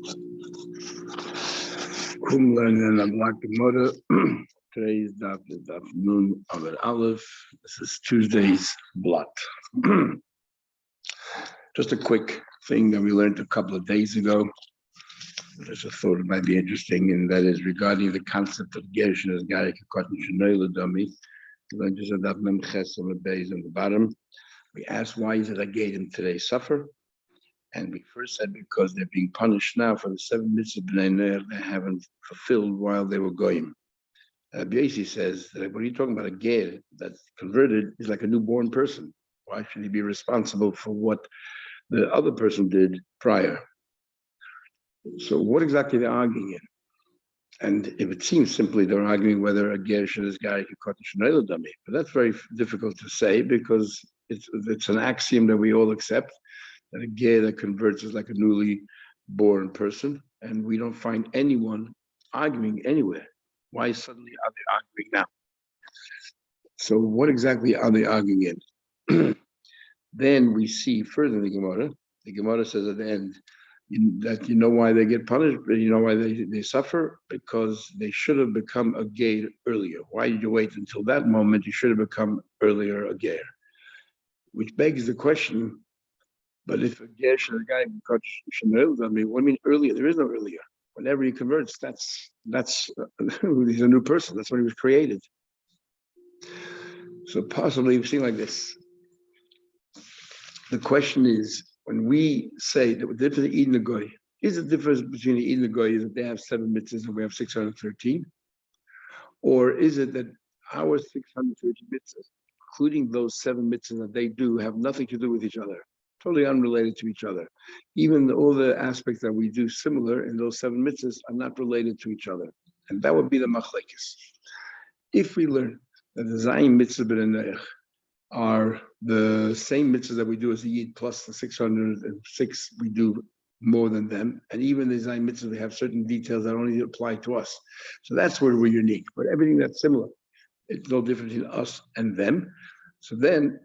Today's daf is daf Nun Amud Aleph. This is Tuesday's blot. Just a quick thing that we learned a couple of days ago. I just thought it might be interesting, and that is regarding the concept of Gershon as Garik Kotten Shenoy Ladami. We learned just a daf Mem Ches on the base on the bottom. We asked why is it a gate in today's suffer? And we first said because they're being punished now for the 7 mitzvahs b'nei Noach they haven't fulfilled while they were goyim. Biasi says that when you're talking about a ger that's converted, is like a newborn person. Why should he be responsible for what the other person did prior? So what exactly they're arguing in? And if it seems simply they're arguing whether a ger should is gari kikotin dummy, but that's very difficult to say because it's an axiom that we all accept that a ger that converts is like a newly born person, and we don't find anyone arguing anywhere. Why suddenly are they arguing now? So what exactly are they arguing in? Then we see further in the Gemara. The Gemara says at the end that you know why they get punished, but you know why they suffer? Because they should have become a ger earlier. Why did you wait until that moment? You should have become earlier a ger. Which begs the question, but if a ger should have got what do you mean earlier? There is no earlier. Whenever he converts, that's he's a new person. That's when he was created. So possibly we've seen like this. The question is, when we say that the difference of Eden and Goy, is the difference between the Eden and Goy is that they have 7 mitzvahs and we have 613? Or is it that our 613 mitzvahs, including those 7 mitzvahs that they do, have nothing to do with each other? Totally unrelated to each other. Even all the aspects that we do similar in those 7 mitzvahs are not related to each other. And that would be the machlekes. If we learn that the Zayin mitzvah b'nei Noach are the same mitzvahs that we do as the Yid plus the 606 we do more than them, and even the Zayin mitzvahs, they have certain details that only apply to us. So that's where we're unique. But everything that's similar, it's no different between us and them. So then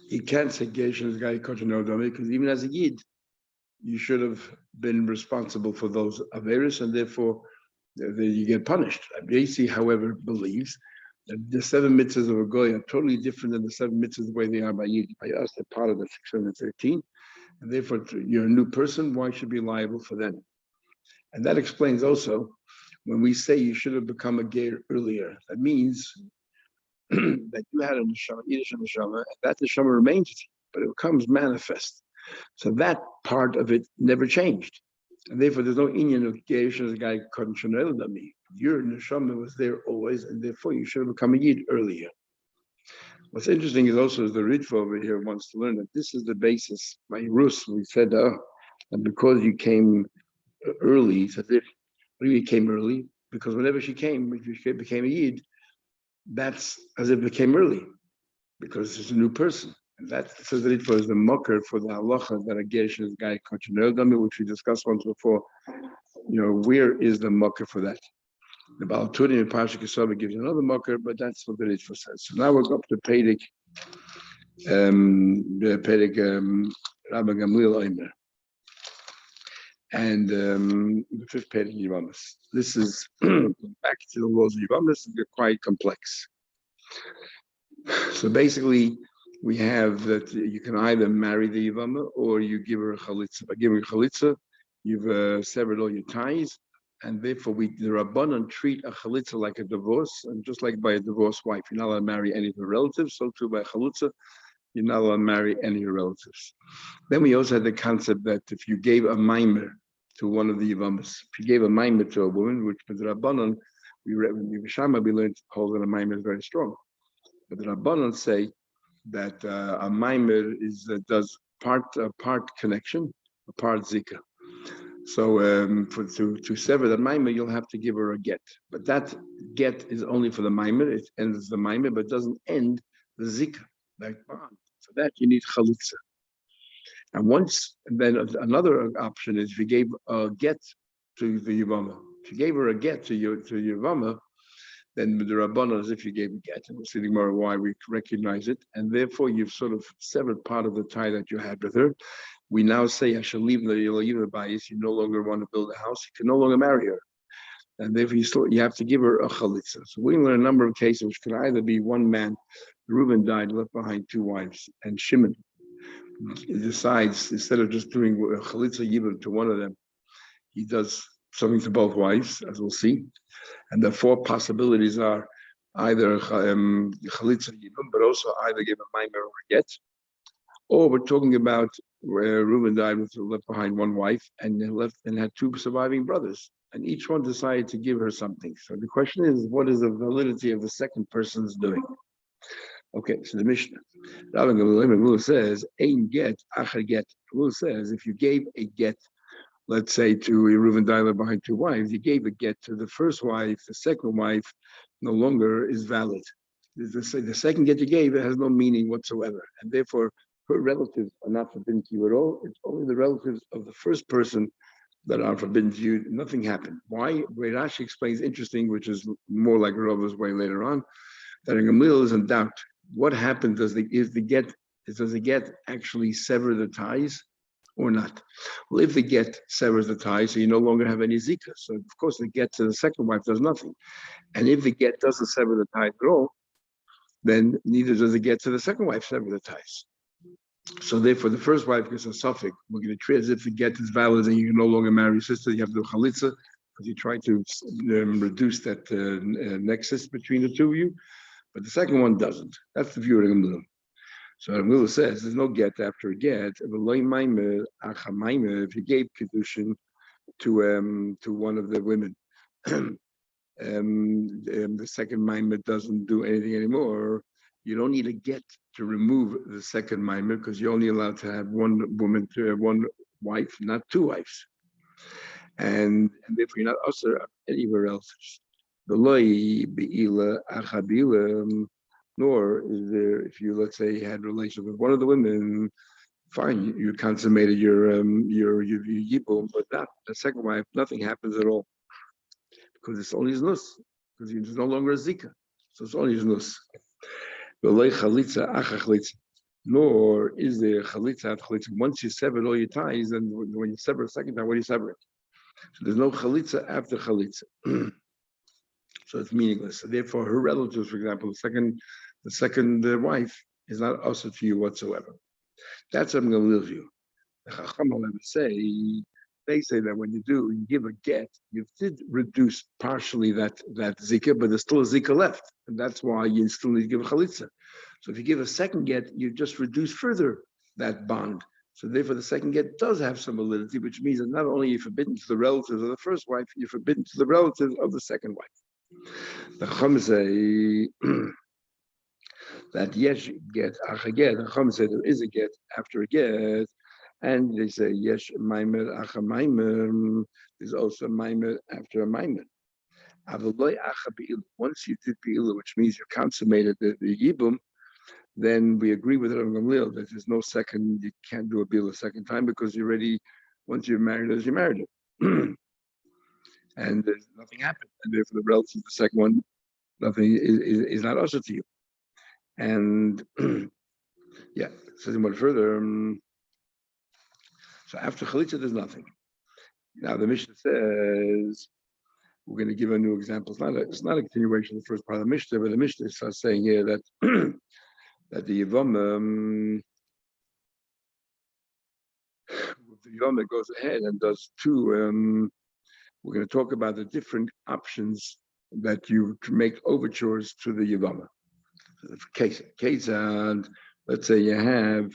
you can't say Gershon is guy because even as a Yid, you should have been responsible for those Averis, and therefore you get punished. Biasi, however, believes that the 7 mitzvahs of a Goy are totally different than the 7 mitzvahs the way they are by Yid. By us, they're part of the 613, and therefore you're a new person. Why should you be liable for them? And that explains also when we say you should have become a Ger earlier. That means that you had a neshama, Yiddish neshama, and that neshama remains, but it becomes manifest. So that part of it never changed, and therefore there's no inyan of Gershon as a guy couldn't shenel me. Your neshama was there always, and therefore you should have become a Yid earlier. What's interesting is also the Ritva over here wants to learn that this is the basis. By Rus, we said that because you came early, it's as if you came early, because whenever she came, if she became a Yid, that's as if it became early, because it's a new person. And that says that it was the mocker for the halacha that a Gershon is guy kontinuel, which we discussed once before. Where is the mocker for that? The Baal Turim in Parsha Kesava gives you another mocker, but that's what the Ritva says. So now we'll go up to Pedig, Rabbi Gamliel Omer. And the 5th Pedig Yevamos. This is back to the laws of Yevamos. They're quite complex. So basically, we have that you can either marry the Yevama or you give her a chalitza. By giving her a chalitza, you've severed all your ties, and therefore the Rabbanan treat a chalitza like a divorce, and just like by a divorced wife, you're not allowed to marry any of her relatives. So too by a chalitza, you're not allowed to marry any of your relatives. Then we also had the concept that if you gave a maimer to one of the Yevamas, if you gave a maimer to a woman, which with the Rabbanan, we learned to hold that a maimer is very strong. But the Rabbanan say that a maimer does part connection, a part zika. So to sever that maimer, you'll have to give her a get. But that get is only for the maimer. It ends the maimer, but doesn't end the zika, that bond. For that you need chalitza. And then another option is if you gave a get to the Yevama. If you gave her a get to Yevama, then the Rabbanan as if you gave a get. And we'll see tomorrow why we recognize it. And therefore you've sort of severed part of the tie that you had with her. we now say, I shall leave the Elohim Bayis, you no longer want to build a house, you can no longer marry her. And therefore you have to give her a chalitza. So we learn a number of cases which could either be one man, Reuben died, left behind two wives, and Shimon decides, instead of just doing a chalitza yibum to one of them, he does something to both wives, as we'll see. And the four possibilities are either chalitza yibum, but also either give a maimer or a get. Or we're talking about where Reuben died with left behind one wife and had two surviving brothers, and each one decided to give her something. So the question is, what is the validity of the second person's doing? Okay, so the Mishnah, Rabbi says, "Ein get acher get." Says, if you gave a get, let's say to Reuben died left behind two wives, you gave a get to the first wife, the second wife no longer is valid. The second get you gave, it has no meaning whatsoever, and therefore her relatives are not forbidden to you at all. It's only the relatives of the first person that are forbidden to you. Nothing happened. Why? Rashi explains interesting, which is more like Rava's way later on, that in Gamliel is in doubt. What happens? Does the get actually sever the ties or not? Well, if the get severs the ties, so you no longer have any zika. So of course the get to the second wife does nothing. And if the get doesn't sever the ties at all, then neither does the get to the second wife sever the ties. So therefore, the first wife gets a suffix. We're going to treat as if the get is valid and you can no longer marry your sister. You have to do chalitza because you try to reduce that nexus between the two of you. But the second one doesn't. That's the view of the Gamliel. So Gamliel says there's no get after a get. If you gave kedushin to one of the women, the second maimed doesn't do anything anymore. You don't need a get to remove the second maimed because you're only allowed to have one woman to have one wife, not two wives. And therefore you're not usher anywhere else. Nor is there, if you, let's say, had relations with one of the women, fine, you consummated your yibum, but not the second wife, nothing happens at all. Because it's only znus, because it's no longer a zika. So it's only znus. Nor is there chalitza after chalitza. Once you sever all your ties, then when you sever a second time, what do you sever it? So there's no chalitza after chalitza. So it's meaningless. So therefore, her relatives, for example, the second wife is not also to you whatsoever. That's what I'm going to leave you. The Chacham, however, they say that when you give a get, you did reduce partially that zika, but there's still a zika left, and that's why you still need to give a chalitza. So if you give a second get, you just reduce further that bond. So therefore, the second get does have some validity, which means that not only are you forbidden to the relatives of the first wife, you're forbidden to the relatives of the second wife. The Chacham say that yes, get acha get. The Chacham say there is a get after a get. And they say, yes, maimer acha maimer. There's also maimer after a maimer. Once you did be'ilah, which means you consummated the yibum, then we agree with Rav Gamliel that there's no second, you can't do a be'ilah a second time because you already, once you're married, as you married it. And there's nothing happened. And therefore the relatives of the second one, nothing is not usher to you. And yeah, says more further. So after chalitza, there's nothing. Now the Mishnah says we're going to give a new example. It's not a continuation of the first part of the Mishnah, but the Mishnah starts saying here that that the Yevamos goes ahead and does two. We're going to talk about the different options that you can make overtures to the Yevamos. Case and let's say you have.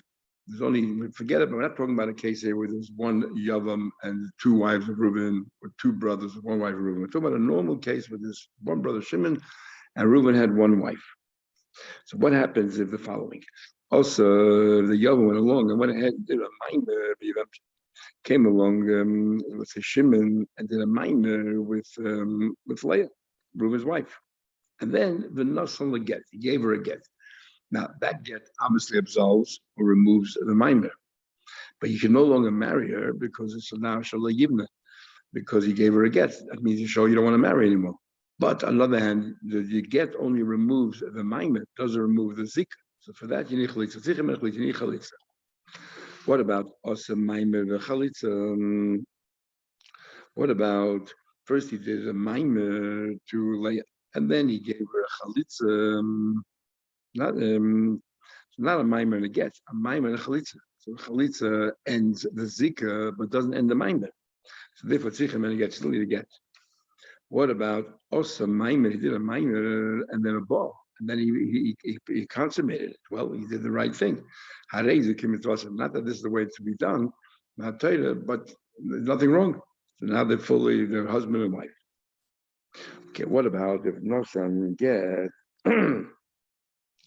There's only, forget it, but we're not talking about a case here where there's one Yavam and two wives of Reuben, or two brothers with one wife of Reuben. We're talking about a normal case where there's one brother Shimon, and Reuben had one wife. So what happens if the following? Also, the Yavam went along and went ahead and did a minor, came along, let's say Shimon, and did a minor with Leah, Reuben's wife. And then the Nasan the get, he gave her a get. Now, that get obviously absolves or removes the maimer. But you can no longer marry her because it's now Shalai Yibna, because he gave her a get. That means you show you don't want to marry anymore. But on the other hand, the get only removes the maimer, doesn't remove the zika. So for that, you need chalitza. You need chalitza. What about Osa Maimer v'chalitza? What about first he did a Maimer to Leah, and then he gave her a chalitza, not not a Maimer and a get, a Maimer and a chalitza. So chalitza ends the zika, but doesn't end the Maimer. So therefore, tzichem and a get still need a get. What about Osa Maimer? He did a Maimer and then a ball. And then he consummated it. Well, he did the right thing. Not that this is the way it's to be done, but there's nothing wrong. So now they're husband and wife. Okay, what about if Nosan get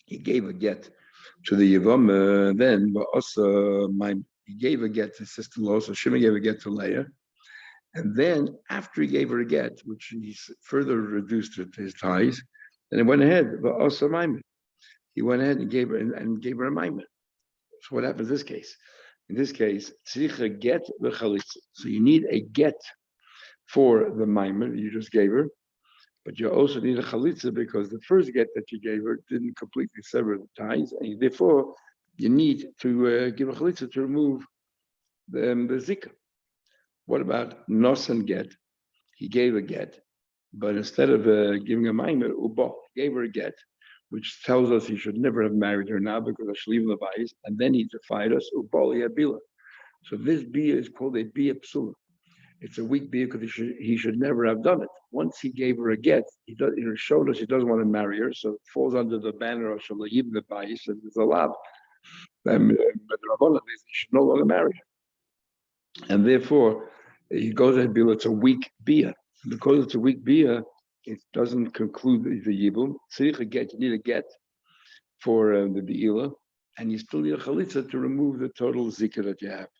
he gave a get to the Yevam, then but also he gave a get to sister-in-law, so Shimon gave a get to Leah. And then after he gave her a get, which he further reduced his ties, and he went ahead, but also Maimed. He went ahead and gave her a Maimed. So what happens in this case? In this case, tzricha get the chalitza. So you need a get for the Maimed you just gave her, but you also need a chalitza because the first get that you gave her didn't completely sever the ties, and therefore you need to give a chalitza to remove the zika. What about Nosan get? He gave a get, but instead of giving a Maimer, Ubo gave her a get, which tells us he should never have married her now because of Shliv Levais, and then he defied us, Ubo Yabila. So this bia is called a bia psula. It's a weak bia because he should never have done it. Once he gave her a get, he showed us he doesn't want to marry her, so it falls under the banner of Shliv Levais, and it's allowed. But the Rabbanah says he should no longer marry her. And therefore, he goes ahead and it's a weak bia. Because it's a weak bia, it doesn't conclude the yibum. Tzricha get, you need a get for the beila, and you still need a chalitza to remove the total zikah that you have.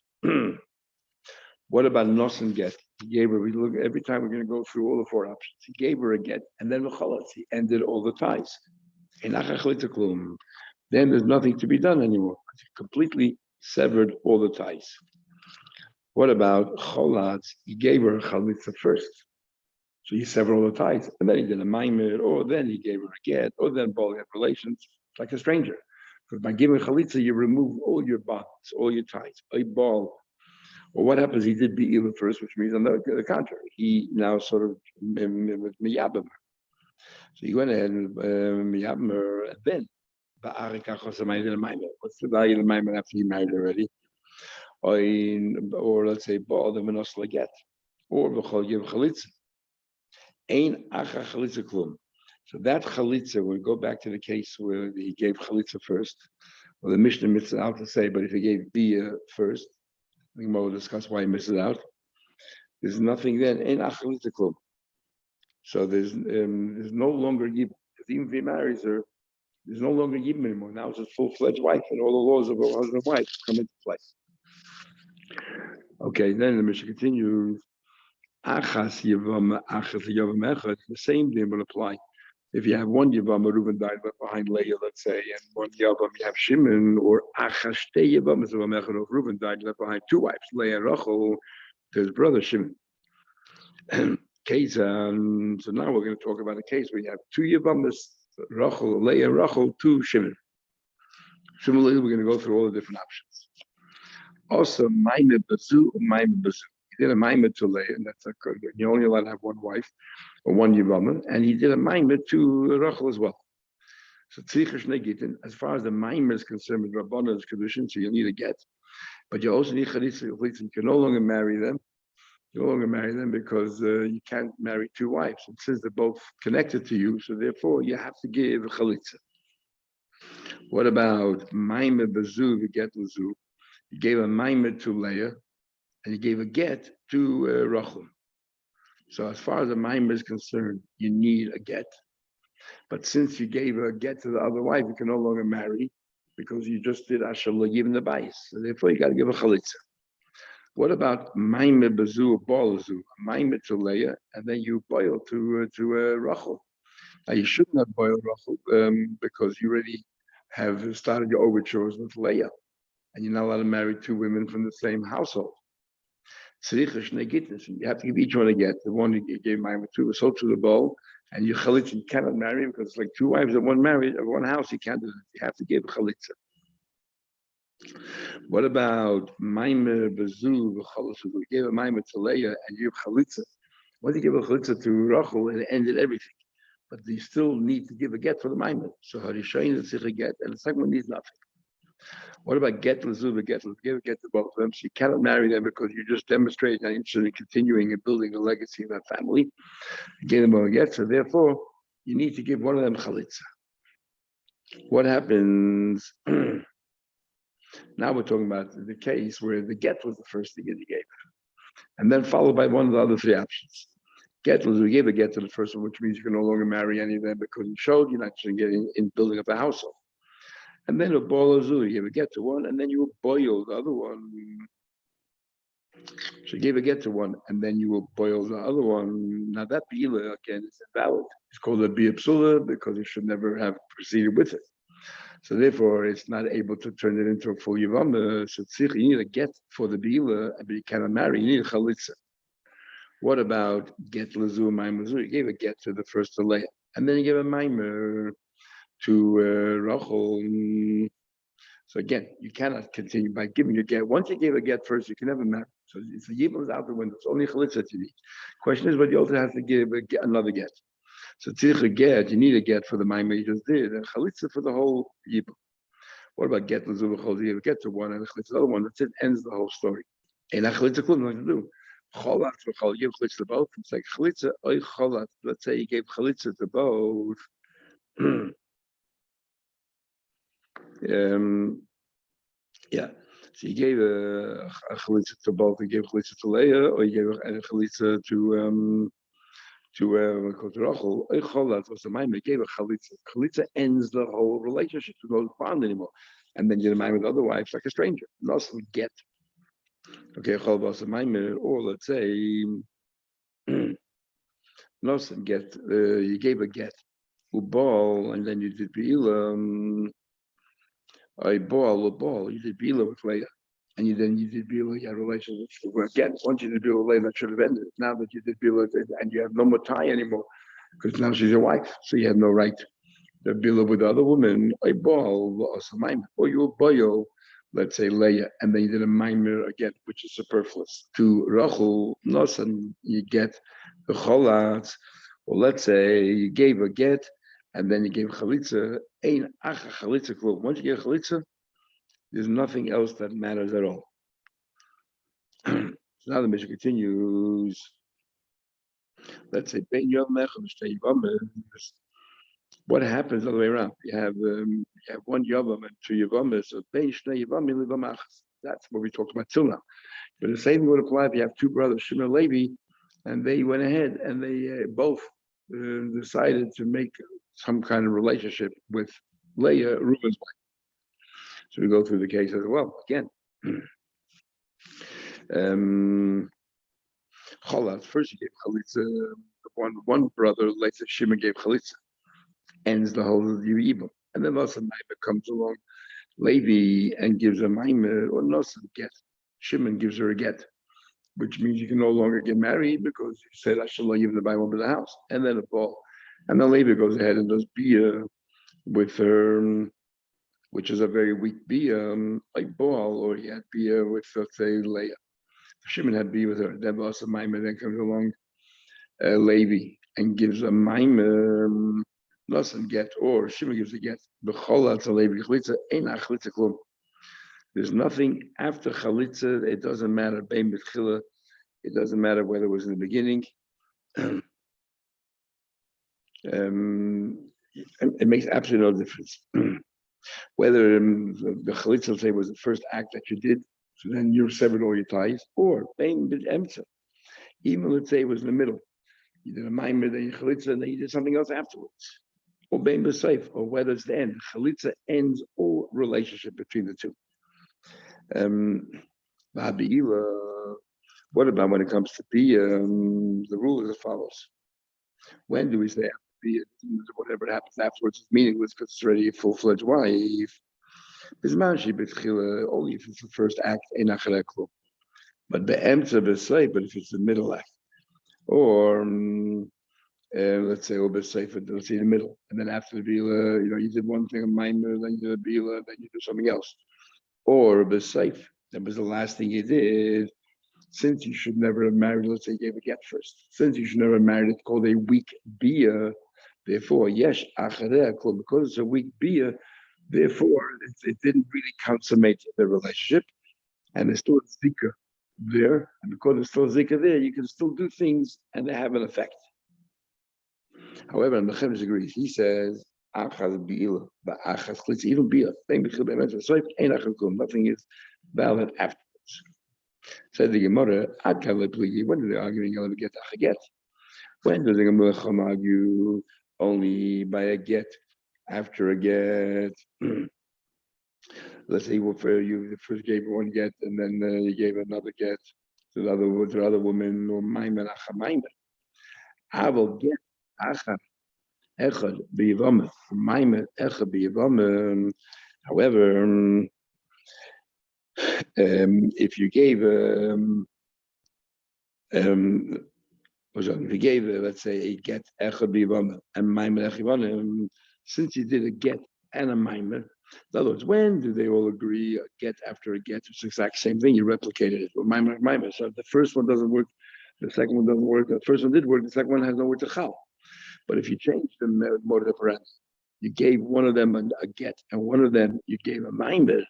What about Nosan get? He gave her, we look every time we're going to go through all the four options. He gave her a get, and then he ended all the ties. Then there's nothing to be done anymore. He completely severed all the ties. What about cholatz? He gave her a chalitza first. So he severed all the ties, and then he did a maimer, or then he gave her a get, or then both had relations. It's like a stranger. Because by giving chalitza, you remove all your bonds, all your ties. A ball. Well, what happens? He did be'ilah first, which means on the contrary, he now sort of miyabim. So he went ahead and miyabim her, and then what's the value of the maimer after he married already? Or let's say ball the menos laget, or b'chol give chalitza. Ein acha chalitza klum. So that chalitza, we go back to the case where he gave chalitza first. Well, the Mishnah misses out to say, but if he gave bia first, I think Mo will discuss why he misses out. There's nothing then. Ein acha chalitza klum. So there's no longer yibum. Even if he marries her, there's no longer yibum anymore. Now it's a full-fledged wife, and all the laws of a husband and wife come into play. Okay, then the Mishnah continues. Achas Yevam, Achas Yevam Echad, the same thing will apply. If you have one Yevam, Reuben died left behind Leah, let's say, and one Yevam, you have Shimon, or Achas Te Yevam, Yevam Echad, or Reuben died left behind two wives, Leah Rachel, to his brother Shimon. Case, so now we're going to talk about a case where you have two Yevamas, Rachel, Leah Rachel, two Shimon. Similarly, we're going to go through all the different options. Also, Maimeh Bazu, Maimeh Bazu. He did a Maimeh to Leah, and that's you're only allowed to have one wife or one Yevama, and he did a Maimeh to Rachel as well. So Tzricha Shnei Gitin, as far as the Maimeh is concerned, with Rabbanah is condition, so you need a get, but you also need Chalitza. You can no longer marry them. You no longer marry them because you can't marry two wives. And since they're both connected to you, so therefore you have to give Chalitza. What about Maimeh Bazu, the get Lazu? He gave a Maimeh to Leah, and he gave a get to Rachel. So as far as the Maimeh is concerned, you need a get. But since you gave a get to the other wife, you can no longer marry because you just did Asher L'Yivim the Bais. So therefore, you got to give a Chalitza. What about Maimeh Bazu or Balazu? Maimeh to Leah, and then you boil to Rachel. Now you shouldn't have boiled Rachel because you already have started your overtures with Leah, and you're not allowed to marry two women from the same household. You have to give each one a get. The one you gave Maimeh to was sold to the bowl, and your chalitza you cannot marry because it's like two wives of one married of one house. You can't do it. You have to give a chalitza. What about Maimer Bezu v'Chalasu? You gave a Maimer to Leah and you have Chalitza. Why do you give a Chalitza to Rachel and it ended everything? But you still need to give a get for the Maimer. So Harishayin is a get, and the second one needs nothing. What about get Lezu get? Give a get to both of them. So you cannot marry them because you just demonstrated an interest in continuing and building the legacy of that family. You gave them a get, so therefore you need to give one of them Chalitza. What happens? Now we're talking about the case where the get was the first thing that he gave, and then followed by one of the other three options. Get was we gave a get to the first one, which means you can no longer marry any of them because you showed you're not actually getting in building up a household. And then a boil you gave a get to one, and then you will boil the other one. So you gave a get to one, and then you will boil the other one. Now that bila again is invalid. It's called a biyapsula because you should never have proceeded with it. So therefore, it's not able to turn it into a full yivama. So you need a get for the bila, but you cannot marry. You need a chalitza. What about get lezu maimer? You gave a get to the first to Leah, and then you gave a maimer to Rachel. So again, you cannot continue by giving a get. Once you gave a get first, you can never marry. So it's the yibam is out the window. It's only chalitza you need. Question is, but you also have to give another get. So tzich a get, you need a get for the maimer you just did, and chalitza for the whole yibam. What about get lezu v'chol? You get to one and chalitza the other one. That's it. Ends the whole story. And chalitza cool, nothing to do. Cholat v'chol, you give chalitza to both. It's like chalitza oy cholat. Let's say you gave chalitza to both. Yeah. So you gave a chalitza to both. You gave chalitza to Leah, or you gave a chalitza to Rachel. Cholat was the maimer. You gave a chalitza. Chalitza ends the whole relationship. You don't bond anymore. And then you're the maimer with other wives like a stranger. Nothing get. Okay, cholat was the maimer, or let's say nothing get. You gave a get. Ubal, and then you did be'ilah. A ball, you did Bila with Leah. And you did Bila, you had relations again. Once you did Bila with Leah, that should have ended. Now that you did Bila and you have no more tie anymore, because now she's your wife, so you have no right to Bila with the other woman. A ball, or you a boyo, let's say Leah, and then you did a maimer again, which is superfluous. To Rachel, Nosan, you get the cholat, or let's say you gave a get, and then you gave chalitza. Ein acha chalitza klum. Once you get chalitza, there's nothing else that matters at all. So now the Mishnah continues. Let's say ben yom what happens all the way around? You have one yavam and two yavamas. So ben shnei yavamim livamachas. That's what we talked about till now. But the same would apply if you have two brothers, Shimon and Levi, and they went ahead and they both decided to make some kind of relationship with Leah, Reuben's wife. So we go through the case as well. Again, Cholat, first he gave Chalitza, one brother, later Shimon gave Chalitza, ends the whole Yibam. And then also Maimer comes along, Levi, and gives a Maimer, or Nosan get. Shimon gives her a get, which means you can no longer get married because you said, I shall leave the Bible to the house. And then a ball. And then Levi goes ahead and does Bia with her, which is a very weak Bia, like Baal, or he had Bia with, let's say, Leah. Shimon had Bia with her. Then also Maimer then comes along, Levi, and gives a Maimer, doesn't get, or Shimon gives a get. B'cholat to Levi chalitza, ein chalitza klum. There's nothing after chalitza. It doesn't matter. Bein b'tchila. It doesn't matter whether it was in the beginning. It makes absolutely no difference. Whether the chalitza say was the first act that you did, so then you severed all your ties, or bein b'emtza. Even let's say it was in the middle. You did a maimer, then you chalitza, and then you did something else afterwards. Or bein b'seif, or whether it's the end. Chalitza ends all relationship between the two. What about when it comes to the rule is as follows. When do we say whatever happens afterwards is meaningless because it's already a full-fledged wife? Only if it's the first act, but but if it's the middle act, or let's say let's say the middle, and then after the bila, you did one thing of minor, then you did a bila, then you do something else. or safe. That was the last thing he did. Since you should never have married, let's say you gave a get first. Since you should never have married, it's called a weak bia. Therefore, yes, because it's a weak bia, therefore it didn't really consummate the relationship, and there's still a zika there. And because there's still a zika there, you can still do things and they have an effect. However, and Mechemes agrees. He says, even bia, nothing is valid afterwards. Said the Gemara, when are they arguing get? When does the Gemara argue only by a get after a get? Let's say for you first gave one get and then you gave another get to the other woman or maimer acha maimer. I will get acha echad biyavama maimer echad biyavama. However, if you gave if you gave let's say a get echad biyavama and maimer echad, since you did a get and a maimer. In other words, when do they all agree a get after a get? It's the exact same thing. You replicated it. So if the first one doesn't work, the second one doesn't work. The first one did work. The second one has no word to chal. But if you change the mode of operandi, you gave one of them a get and one of them you gave a maimer,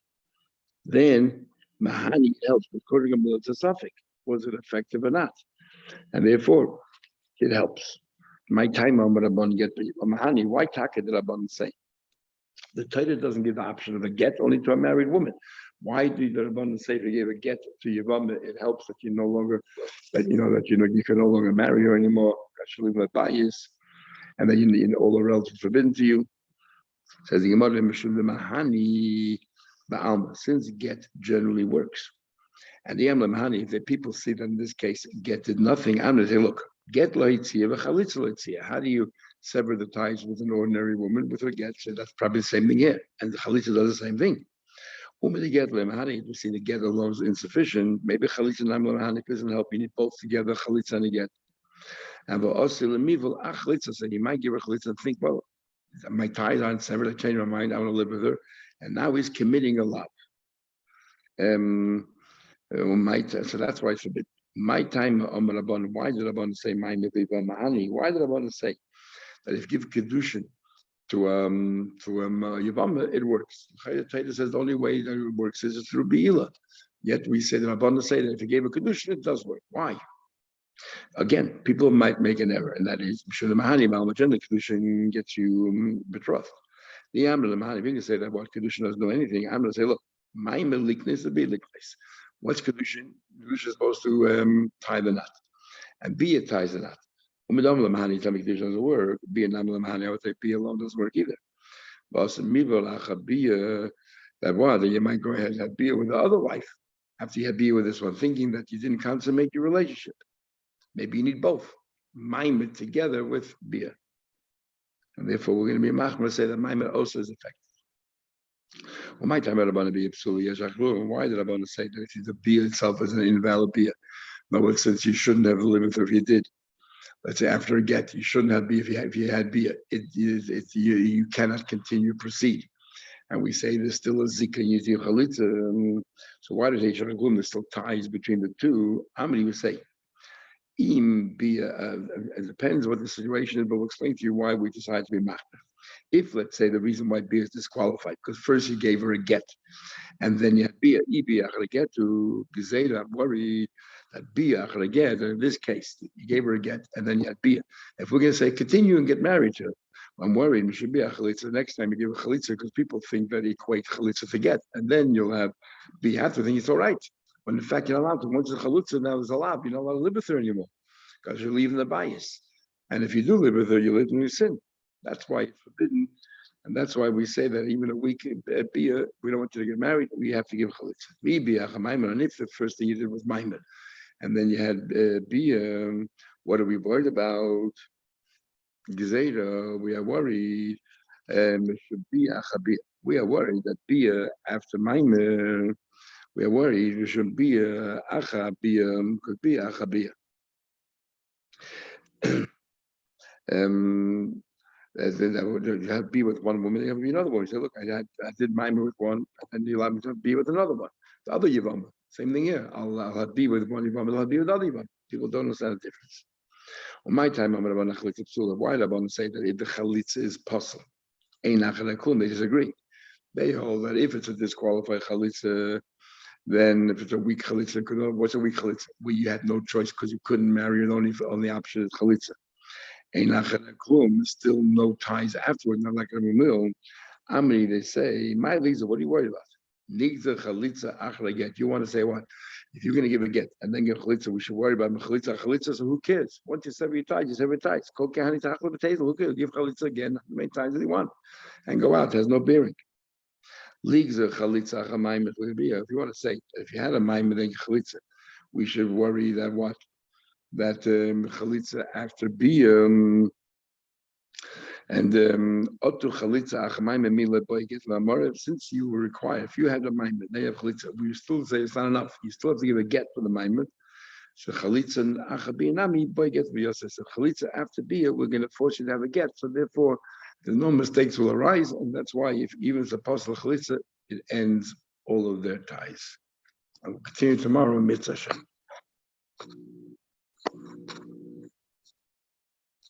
then mahani helps. According to it's a suffix. Was it effective or not? And therefore, it helps. My time on Rabban get mahani. Why taka did Rabban say? The Torah doesn't give the option of a get only to a married woman. Why do the Rabbanan say if you gave a get to Yevamos, it helps that you no longer, you can no longer marry her anymore, actually with bias, and then you all the relatives forbidden to you. Says the Gemara, Mahani Ba'alma, since get generally works. And the Amla Mahani, if the people see that in this case get did nothing, I'm going to say, look, get loitzia, v'chalitza loitzia. How do you sever the ties with an ordinary woman with her get? So that's probably the same thing here. And the chalitza does the same thing. Umid get lemahani, we see the get alone is insufficient. Maybe chalitza and lemahani doesn't help. You need both together, chalitza and a get. And v'osil lemivul chalitza, so you might give her chalitza and think, well, my ties aren't severed. I changed my mind. I want to live with her. And now he's committing a love. So that's why it's forbidden. My time, why did Rabban say my mahani? Why did Rabban say that if you give kedushin to Yevamos, it works? The Torah says the only way that it works is through beila. Yet we say that Rabban say that if you gave a kedushin, it does work. Why? Again, people might make an error, and that is the mahani malmagenda kedushin gets you betrothed. The amr mahani, if you can say that what kedushin doesn't do anything, I'm going to say, look, my melikness is belikness. What's kedushin? Kedushin is supposed to tie the knot, and bia ties the knot. Umidam lamahani, tell me kedushin doesn't work. Bia nam lamahani, I would say bia alone doesn't work either. But bia, that you might go ahead and have bia with the other wife after you have bia with this one, thinking that you didn't consummate your relationship. Maybe you need both. Maimed together with bia, and therefore we're going to be machmer say that maimed also is effective. Well, my time about to be absolutely why did Rabban say that if the bia itself is an invalid bia? No, since you shouldn't have lived with her if you did. Let's say after a get, you shouldn't have bia if you had bia. You cannot continue proceed. And we say there's still a zika yizir chalitza. So why does H there's still ties between the two? Amri would say, it depends what the situation is, but we'll explain to you why we decided to be machmer. If, let's say, the reason why bia is disqualified, because first you gave her a get, and then you had bia, get to gezeda, I'm worried that bia, get, in this case, you gave her a get, and then you had bia. If we're going to say, continue and get married to her, I'm worried we should be a chalitza the next time you give a chalitza, because people think that equate chalitza to get, and then you'll have bia. You have to think it's all right. When in fact you're not allowed to. Once the chalutza now is allowed, you're not allowed to live with her anymore because you're leaving the bias. And if you do live with her, you live in your sin. That's why it's forbidden. And that's why we say that even a week bia, we don't want you to get married, we have to give chalitza. And if the first thing you did was maimed, and then you had bia, what are we worried about? Gezeda, we are worried. We are worried that bia after maimed, we are worried it should be acha bia, could be acha bia. You have to be with one woman, you have to be another woman. You say, look, I did mine with one, and you allowed me to be with another one. The other Yevama, same thing here. I'll be with one Yevama, I'll be with other Yevama. People don't understand the difference. On my time, I'm going to why do I want to say that if the chalitza is possible? They disagree. They hold that if it's a disqualified chalitza, then if it's a weak chalitza, what's a weak chalitza? Where you had no choice because you couldn't marry and only option is chalitza. Still no ties afterwards, not like a mill. Amri, they say, my Lisa, what are you worried about? Nigza chalitza achra get. You want to say what? If you're going to give a get and then give chalitza, we should worry about chalitza. So who cares? Once you sever your ties, you sever your ties. Who cares? Give chalitza again how many times as you want and go out. There's no bearing. Ligza chalitza achamaim. If you want to say, if you had a maim and then chalitza, we should worry that what? That chalitza after biyam and otu chalitza achamaim emila boy get lamar. Since you were required, if you had a maimon, they have chalitza. We still say it's not enough. You still have to give a get for the maimon. So chalitza and achabinami boy get v'yosef. So chalitza after biyam, we're going to force you to have a get. So therefore, there's no mistakes will arise, and that's why if even it's a apostle chalitza, it ends all of their ties. I will continue tomorrow, mitzvah.